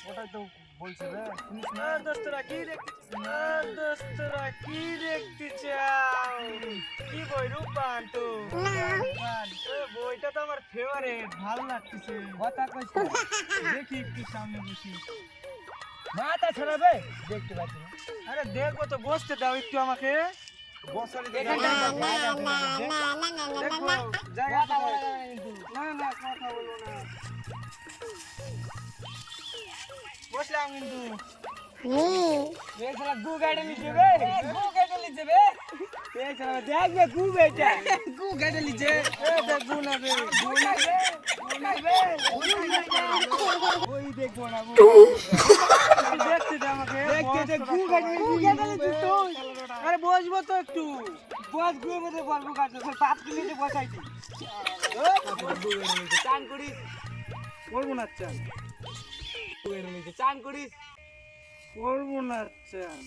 ওটাই তো বলছে রে শুনিস না দোস্তরা কি দেখতে চাও কি বই রূপবান তো বইটা তো আমার ফেভারিট ভালো লাগতেছে কথা কইছ দেখি একটু সামনে বসি মাথা ছড়াবে দেখতে পাচ্ছি না আরে দেখবো তো বসতে দাও একটু আমাকে বসার জায়গা কথা বলা যাবে না কথা বলবো না বসলাম কিন্তু এই শালা গু গাড়ি নিচে বে এই শালা দেখবে গু বেটা গু গাড়ি নিচে এ দেখ গু না বে ওই দেখবো না দেখতে দে আমাকে গু গাড়ি নিচে তুই আরে বসবো তো একটু বস গুয়ের মধ্যে বসবো কাজ 5 মিনিটে বসাইছি চান করিস বলবো না চান চান করিস করবো না চান